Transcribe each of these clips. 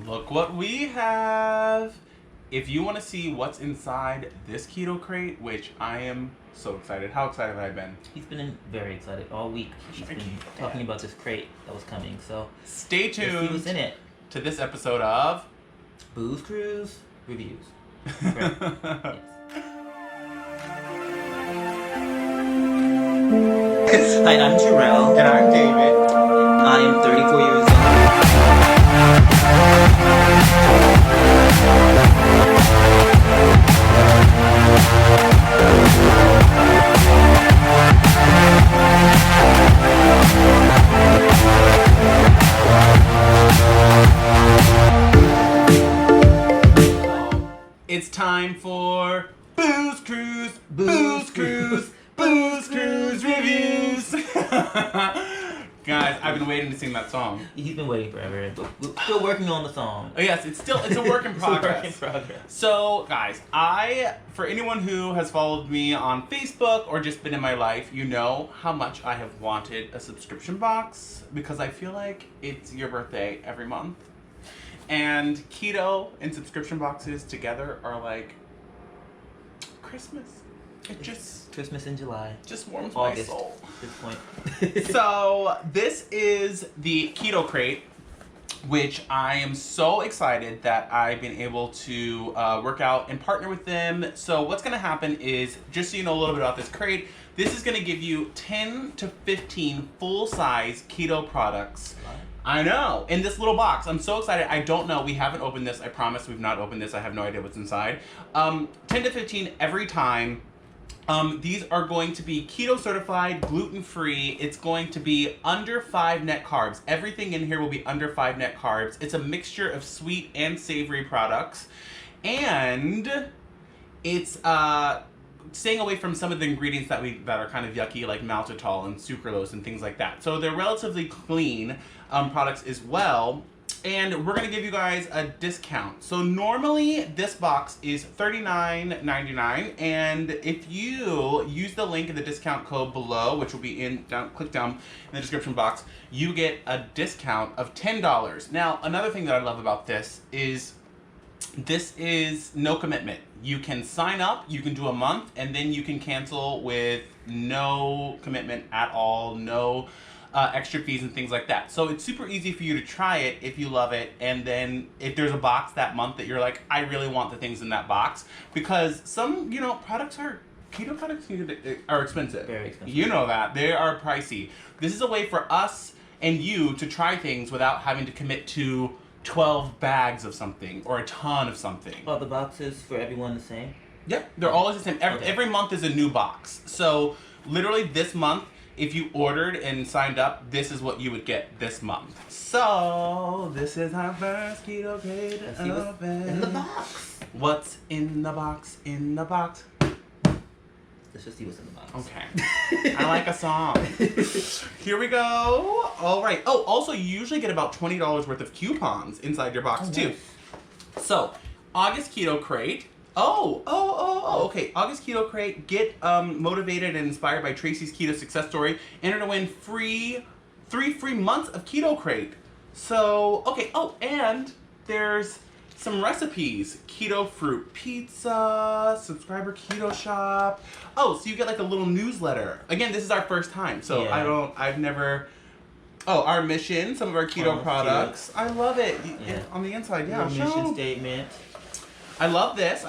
Look what we have. If you want to see what's inside this KetoKrate, which I am so excited. How excited have I been? He's been very excited all week. He's been talking about this crate that was coming. So stay tuned. Let's see what's in it. To this episode of BoosCruize Reviews. Yes. Hi, I'm Jarrell. And I'm David. I am 34 years old. It's time for BoosCruize, BoosCruize, BoosCruize Reviews. Guys, I've been waiting to sing that song. He's been waiting forever. We're still working on the song. Oh yes, it's a work in progress. It's a work in progress. So, guys, for anyone who has followed me on Facebook or just been in my life, you know how much I have wanted a subscription box because I feel like it's your birthday every month. And keto and subscription boxes together are like Christmas. Just Christmas in July. Just warms August, my soul. at this point. So this is the KetoKrate, which I am so excited that I've been able to work out and partner with them. So what's going to happen is, just so you know a little bit about this crate, this is going to give you 10 to 15 full-size keto products. I know, in this little box. I'm so excited. I don't know. We haven't opened this. I promise we've not opened this. I have no idea what's inside. 10 to 15 every time. These are going to be keto certified, gluten-free. It's going to be under 5 net carbs. Everything in here will be under 5 net carbs. It's a mixture of sweet and savory products. And it's staying away from some of the ingredients that are kind of yucky, like maltitol and sucralose and things like that. So they're relatively clean products as well. And we're going to give you guys a discount. So normally this box is $39.99, and if you use the link in the discount code below, which will be click down in the description box, you get a discount of $10. Now, another thing that I love about this is no commitment. You can sign up, you can do a month, and then you can cancel with no commitment at all, no extra fees and things like that. So it's super easy for you to try it if you love it, and then if there's a box that month that you're like, I really want the things in that box, because some, keto products are expensive. Very expensive. You know that. They are pricey. This is a way for us and you to try things without having to commit to 12 bags of something or a ton of something. Are the boxes for everyone the same? Yep, they're always the same. Every month is a new box. So literally this month, if you ordered and signed up, this is what you would get this month. So this is our first KetoKrate open. In the box. What's in the box? In the box. Let's just see what's in the box. Okay. I like a song. Here we go. All right. Oh, also, you usually get about $20 worth of coupons inside your box, too. Nice. So, August KetoKrate. Okay. August KetoKrate. Get motivated and inspired by Tracy's keto success story. Enter to win three free months of KetoKrate. So, okay. Oh, and there's some recipes. Keto fruit pizza, subscriber keto shop. Oh, so you get like a little newsletter. Again, this is our first time, so yeah. I've never. Oh, our mission, some of our keto products. I love it. Yeah. On the inside, yeah. Our mission statement. I love this.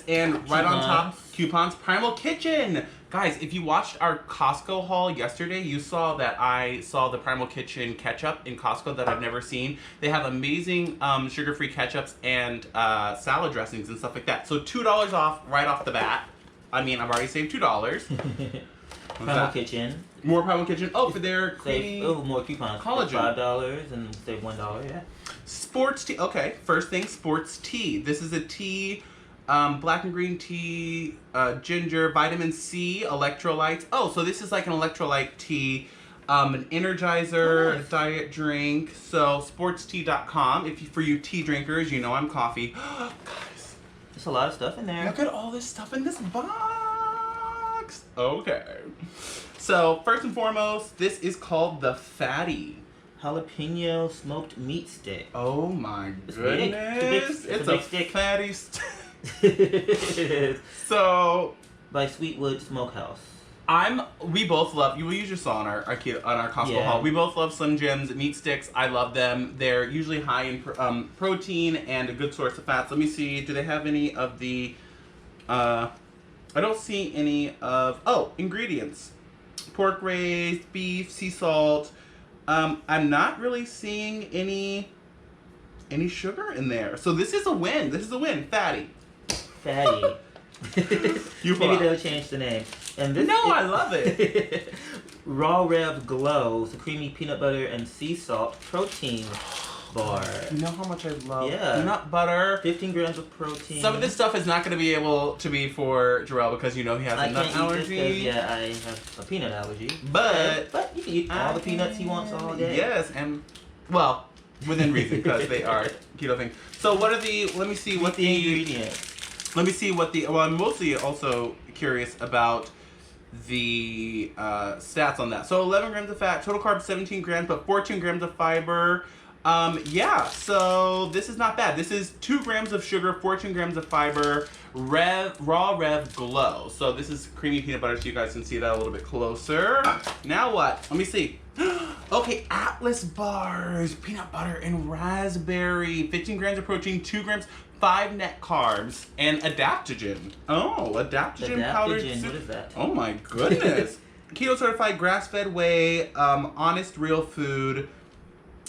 And right on top, coupons. Primal Kitchen. Guys, if you watched our Costco haul yesterday, you saw that I saw the Primal Kitchen ketchup in Costco that I've never seen. They have amazing sugar-free ketchups and salad dressings and stuff like that. So $2 off right off the bat. I mean, I've already saved $2. Primal Kitchen. More Primal Kitchen. Oh, for their creamy more coupons. collagen. $5 and save $1, yeah. Sports tea. Okay, first thing, sports tea. This is a tea, black and green tea, ginger, vitamin C, electrolytes. Oh, so this is like an electrolyte tea, an energizer, nice. diet drink. So sportstea.com. For you tea drinkers, you know I'm coffee. Guys, there's a lot of stuff in there. Look at all this stuff in this box. Okay. So first and foremost, this is called the Fatty. jalapeno smoked meat stick. Oh my It's big. goodness. It's a big stick. fatty stick. It is. So By Sweetwood Smokehouse. we both love you just saw on our Costco haul. We both love Slim Jims meat sticks. I love them. They're usually high in protein and a good source of fats. Let me see. Do they have any of the I don't see any of ingredients. Pork raised, beef, sea salt. I'm not really seeing any sugar in there. So this is a win. This is a win. Fatty. Maybe they'll change the name. And this I love it. Raw Rev Glow, it's a creamy peanut butter and sea salt protein bar. You know how much I love nut butter. 15 grams of protein. Some of this stuff is not going to be able to be for Jarrell because he has a nut allergy. I have a peanut allergy. But you can eat all the peanuts he wants all day. Yes, and within reason because they are keto things. So what are let me see what the ingredients. Let me see what I'm mostly also curious about the stats on that. So 11 grams of fat, total carbs 17 grams, but 14 grams of fiber. So this is not bad. This is 2 grams of sugar, 14 grams of fiber, raw Rev Glow. So this is creamy peanut butter, so you guys can see that a little bit closer. Now what? Let me see. Okay, Atlas bars, peanut butter and raspberry, 15 grams of protein, 2 grams, 5 net carbs, and adaptogen. Oh, adaptogen powder. What is that? Oh my goodness. Keto certified, grass-fed whey, honest, real food.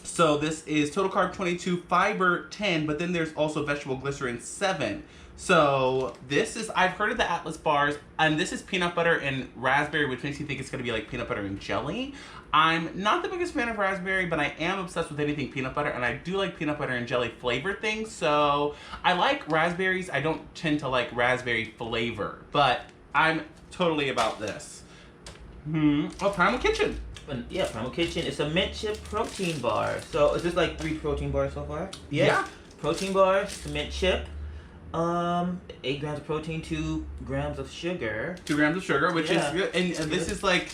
So this is total carb 22, fiber 10, but then there's also vegetable glycerin 7. So this is, I've heard of the Atlas bars, and this is peanut butter and raspberry, which makes you think it's going to be like peanut butter and jelly. I'm not the biggest fan of raspberry, but I am obsessed with anything peanut butter, and I do like peanut butter and jelly flavored things. So I like raspberries. I don't tend to like raspberry flavor, but I'm totally about this. Oh, Primal Kitchen. Primal Kitchen. It's a mint chip protein bar. So is this like 3 protein bars so far? Yeah. Protein bar, mint chip. 8 grams of protein, 2 grams of sugar. 2 grams of sugar, which is good. And this is like,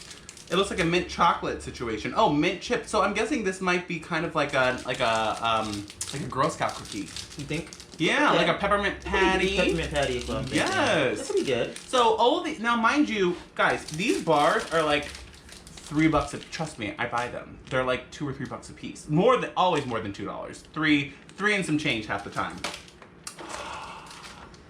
it looks like a mint chocolate situation. Oh, mint chip. So I'm guessing this might be kind of like a Girl Scout cookie. You think? Yeah, like a peppermint patty. Peppermint patty is what I'm thinking. Yes. That's pretty good. So all of these, now mind you, guys, these bars are like $3 a, trust me, I buy them. They're like $2 or $3 a piece. Always more than $2. Three and some change half the time.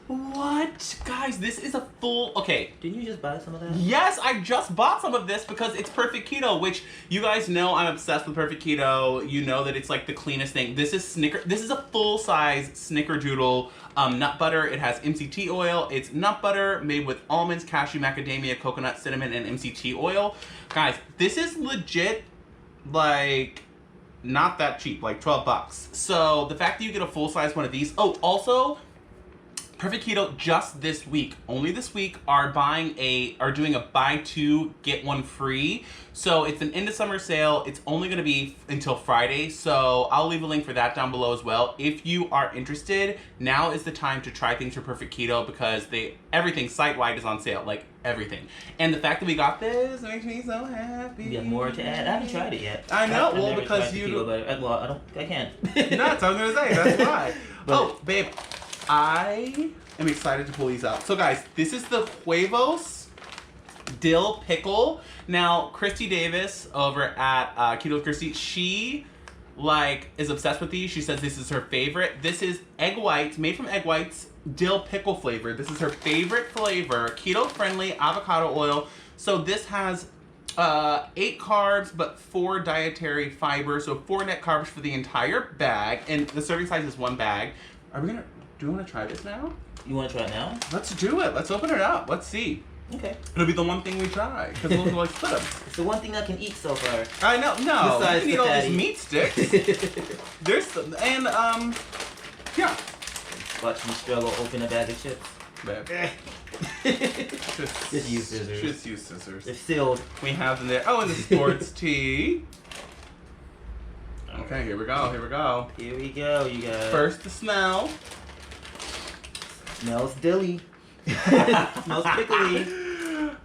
What? Guys, this is a full... Okay. Didn't you just buy some of that? Yes, I just bought some of this because it's Perfect Keto, which you guys know I'm obsessed with Perfect Keto. You know that it's like the cleanest thing. This is This is a full-size Snickerdoodle nut butter. It has MCT oil. It's nut butter made with almonds, cashew, macadamia, coconut, cinnamon, and MCT oil. Guys, this is legit, like... not that cheap, like $12. So the fact that you get a full-size one of these... Oh, also... Perfect Keto just this week, only this week, are doing a buy 2 get 1 free. So it's an end of summer sale. It's only going to be until Friday. So I'll leave a link for that down below as well. If you are interested, now is the time to try things for Perfect Keto because everything site-wide is on sale, like everything. And the fact that we got this makes me so happy. You have more to add. I haven't tried it yet. I know. I've because you. Keto, I can't. Nuts. I was gonna say that's why. Oh, babe. I am excited to pull these out. So guys, this is the Huevos Dill Pickle. Now, Christy Davis over at Keto with Christy, she is obsessed with these. She says this is her favorite. This is egg whites, made from egg whites, dill pickle flavor. This is her favorite flavor, keto friendly, avocado oil. So this has 8 carbs, but 4 dietary fiber. So 4 net carbs for the entire bag. And the serving size is 1 bag. Do you want to try this now? You want to try it now? Let's do it. Let's open it up. Let's see. Okay. It'll be the one thing we try, because we'll like split them. It's the one thing I can eat so far. I know. No, besides you can eat all fatty. these meat sticks. There's some, and yeah. Watch me struggle open a bag of chips. Just use scissors. Just use scissors. They're sealed. We have them there. Oh, and the sports tee. Okay, here we go. Here we go. Here we go, you guys. First, the smell. Smells dilly. Smells pickly.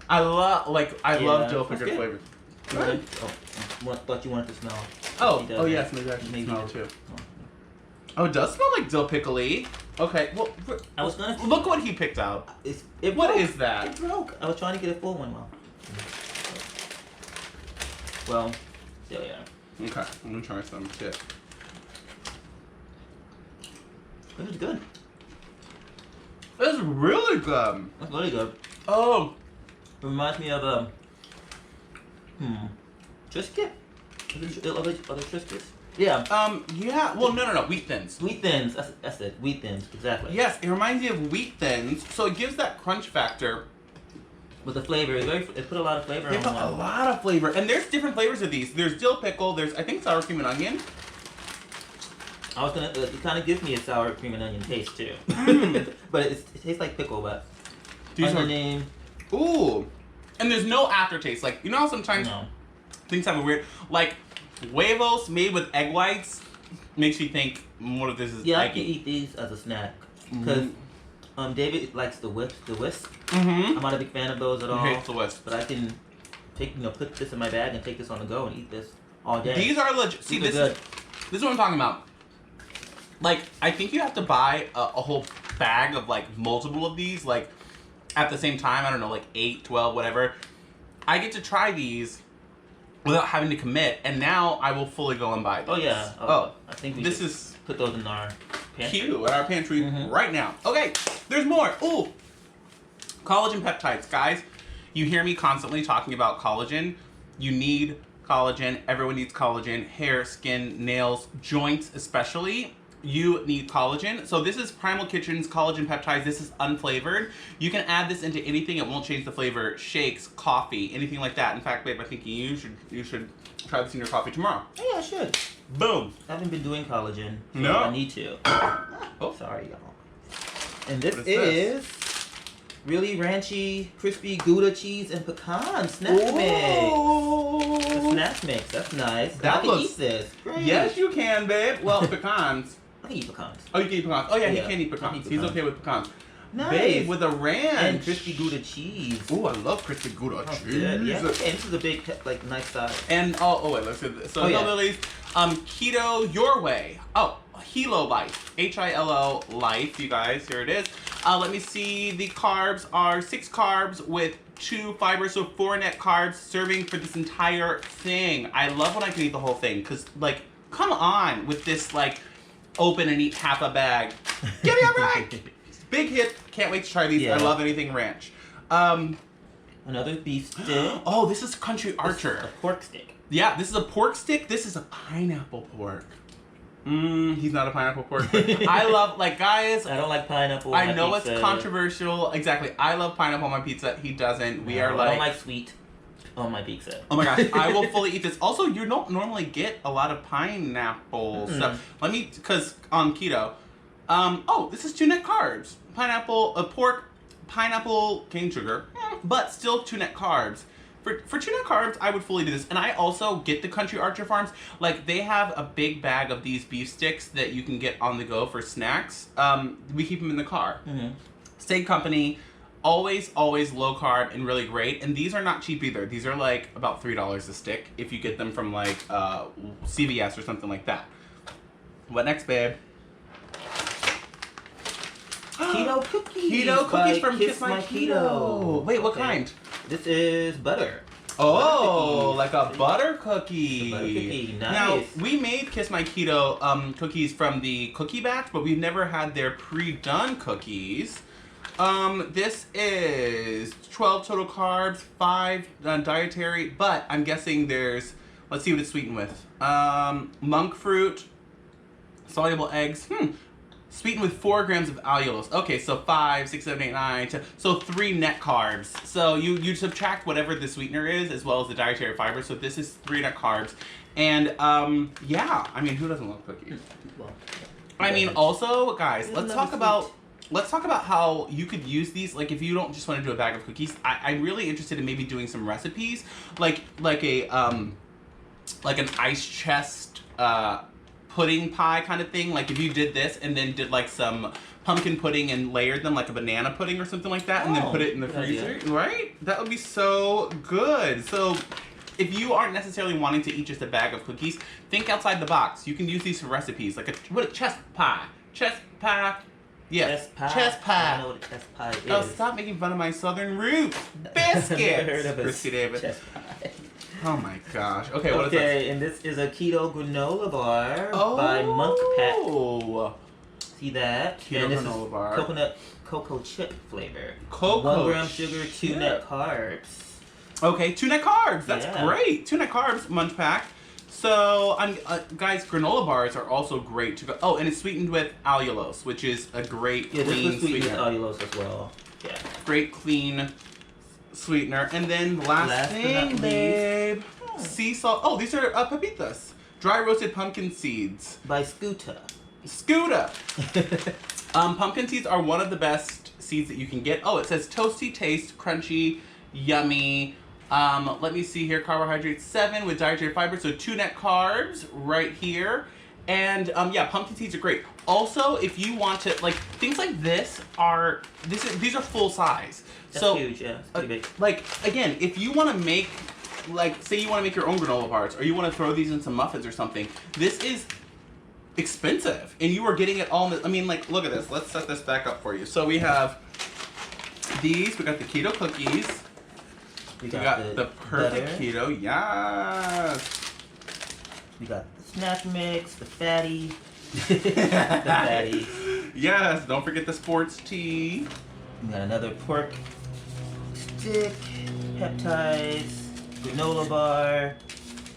I love dill pickle flavor. Good. Oh, thought you wanted to smell. Oh yes, maybe I can smell it too. Oh, it does smell like dill pickle-y. Okay, well, I was gonna look what he picked out. What is that? It broke. I was trying to get a full one, Mom. Well, there we are. Okay, I'm gonna try some too. This is good. This is really good. That's really good. Oh, It reminds me of Triscuit. Other Triscuits. Yeah. Yeah. Well, no. Wheat Thins. Wheat Thins. That's it. Wheat Thins. Exactly. Yes, it reminds me of Wheat Thins, so it gives that crunch factor. With the flavor, it put a lot of flavor They on put that. a lot of flavor, and there's different flavors of these. There's dill pickle. There's I think sour cream and onion. I was gonna. It kind of gives me a sour cream and onion taste too. But it tastes like pickle, but These are onion. ooh, and there's no aftertaste. Like you know how sometimes things have a weird like huevos made with egg whites makes you think what if this is Yeah, eggy. I can eat these as a snack because David likes the whisk. Mm-hmm. I'm not a big fan of those at all. He hates the wisp. But I can take put this in my bag and take this on the go and eat this all day. These are legit. See, These this are is what I'm talking about. Like, I think you have to buy a whole bag of like multiple of these, like at the same time. I don't know, like 8, 12, whatever. I get to try these without having to commit, and now I will fully go and buy these. Oh yeah. Oh, I think we this should is put those in our pantry. cute at our pantry right now. Okay, there's more. Ooh, collagen peptides, guys. You hear me constantly talking about collagen. You need collagen. Everyone needs collagen. Hair, skin, nails, joints, especially. You need collagen. So this is Primal Kitchen's collagen peptides. This is unflavored. You can add this into anything. It won't change the flavor. Shakes, coffee, anything like that. In fact, babe, I think you should try this in your coffee tomorrow. Oh yeah, I should. Boom. I haven't been doing collagen. So No. I need to. Oh, Sorry, y'all. And this What is really ranchy, crispy Gouda cheese and pecan snack mix. The snack mix. That's nice. That I can looks- eat this. Great. Yes, you can, babe. Well, pecans. I can eat pecans. Oh, you can eat pecans. Oh, yeah, he Yeah, can eat I can pecans. eat He's pecans. okay with pecans. Nice. Babe, with a ranch. And crispy Gouda cheese. Ooh, I love crispy Gouda Oh, cheese. good. Yeah. Okay, this is a big, like, nice size. And, oh wait, let's do this. So, Oh, yeah. Lilies, keto your way. Oh, Hilo Life. Hilo Life, you guys. Here it is. Let me see. The carbs are 6 carbs with 2 fibers, so 4 net carbs serving for this entire thing. I love when I can eat the whole thing, because, like, come on with this, like, open and eat half a bag. Give me a break! Big hit. Can't wait to try these. Yeah. I love anything ranch. Another beef stick. Oh, this is Country This Archer. is a pork stick. Yeah, this is a pork stick. This is a pineapple pork. He's not a pineapple pork. But I love, like, guys, I don't like pineapple on I my know pizza. it's controversial. Exactly. I love pineapple on my pizza. He doesn't. We are I like, don't like sweet on my pizza. oh my gosh, I will fully eat this. Also, you don't normally get a lot of pineapple stuff. Let me, because on keto, oh, this is 2 net carbs. Pineapple, pork, pineapple, cane sugar, but still 2 net carbs. For 2 net carbs, I would fully do this. And I also get the Country Archer Farms. Like, they have a big bag of these beef sticks that you can get on the go for snacks. We keep them in the car. Same company. Always low carb and really great. And these are not cheap either. These are like about $3 a stick if you get them from like CVS or something like that. What next, babe? Keto cookies. Keto by cookies from Kiss My Keto. Wait, what kind? This is butter. Oh, like a butter cookie. Butter cookie, nice. Now, we made Kiss My Keto cookies from the cookie batch, but we've never had their pre-done cookies. This is 12 total carbs, 5 dietary, but I'm guessing there's, let's see what it's sweetened with. Monk fruit, soluble eggs, sweetened with 4 grams of allulose. Okay, so 5, 6, 7, 8, 9, 10, so 3 net carbs. So you subtract whatever the sweetener is as well as the dietary fiber. So this is 3 net carbs. And yeah, I mean, who doesn't love cookies? Well, I mean, also, guys, I let's love talk sweet. about how you could use these. Like, if you don't just want to do a bag of cookies, I'm really interested in maybe doing some recipes, like an ice chest pudding pie kind of thing. Like, if you did this and then did like some pumpkin pudding and layered them like a banana pudding or something like that, and then put it in the good freezer, idea. right? That would be so good. So if you aren't necessarily wanting to eat just a bag of cookies, think outside the box. You can use these for recipes, like a chest pie. Chest pie. Yeah. Chest pie. Chest pie. I don't know what a chest pie is. Oh, stop making fun of my southern roots. Biscuits. Never heard of a Christy David. chest pie. Oh my gosh. Okay, what is this? Okay, and this is a keto granola bar Oh. by Monk Pack. See that? Keto and this granola is bar. Coconut cocoa chip flavor. Cocoa 1 gram sugar, 2 chip. net carbs. Okay, 2 net carbs. That's Yeah. great. 2 net carbs, Munch Pack. So, guys, granola bars are also great to go. Oh, and it's sweetened with allulose, which is a great Yeah, this clean was sweetened with sweetener. allulose as well. Yeah. Great clean sweetener. And then last Last but thing, not least. babe. Sea salt. Oh, these are pepitas. Dry roasted pumpkin seeds. By Scooter. Scooter. Pumpkin seeds are one of the best seeds that you can get. Oh, it says toasty taste, crunchy, yummy. Let me see here. Carbohydrates 7 with dietary fiber, so 2 net carbs right here. And yeah, pumpkin seeds are great. Also, if you want to, like, things like this are these are full size. That's so huge, yeah. It's pretty big. like, again, if you want to make, like, say you want to make your own granola bars, or you want to throw these in some muffins or something, this is expensive, and you are getting it all. I mean, like, look at this. Let's set this back up for you. So we have these. We got the keto cookies. We got the perfect butter. keto. Yes. We got the snack mix, the fatty. The fatty. Yes. Don't forget the sports tea. We got another pork stick, peptides, granola bar,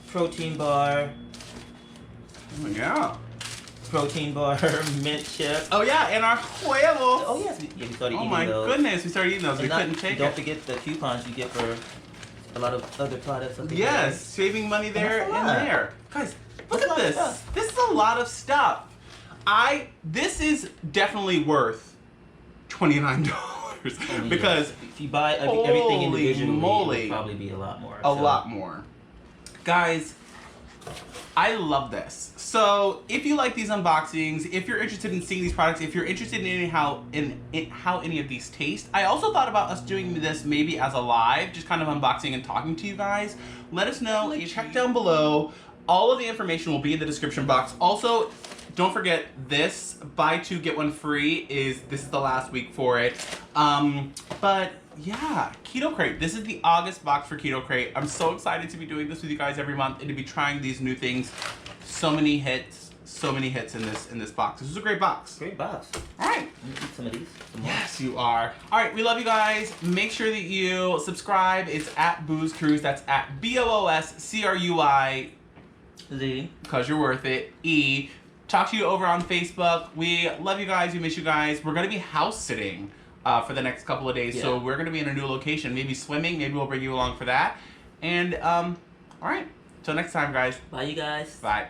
protein bar, Yeah. protein bar, mint chip. Oh yeah, and our huevos. Oh yes, we started Oh eating my those. goodness, we started eating those. And We couldn't take don't it. forget the coupons you get for a lot of other products. I think Yes, saving money there That's a and lot. there. Guys, look That's a at lot of this. stuff. This is a lot of stuff. This is definitely worth $29 yeah. because if you buy everything holy individually, moly. it would probably be a lot more. a lot more. Guys, I love this. So if you like these unboxings, if you're interested in seeing these products, if you're interested in how any of these taste, I also thought about us doing this maybe as a live, just kind of unboxing and talking to you guys. Let us know. You check down below. All of the information will be in the description box. Also, don't forget this buy 2 get 1 free this is the last week for it. But yeah, KetoKrate. This is the August box for KetoKrate. I'm so excited to be doing this with you guys every month and to be trying these new things. So many hits in this box. This is a great box. Great box. All right. Let me eat some of these. Some more. Yes, you are. All right, we love you guys. Make sure that you subscribe. It's at BoosCruize. That's at BoosCruize, because you're worth it. Talk to you over on Facebook. We love you guys. We miss you guys. We're going to be house sitting for the next couple of days. Yeah. So we're going to be in a new location. Maybe swimming. Maybe we'll bring you along for that. And all right. Till next time, guys. Bye, you guys. Bye.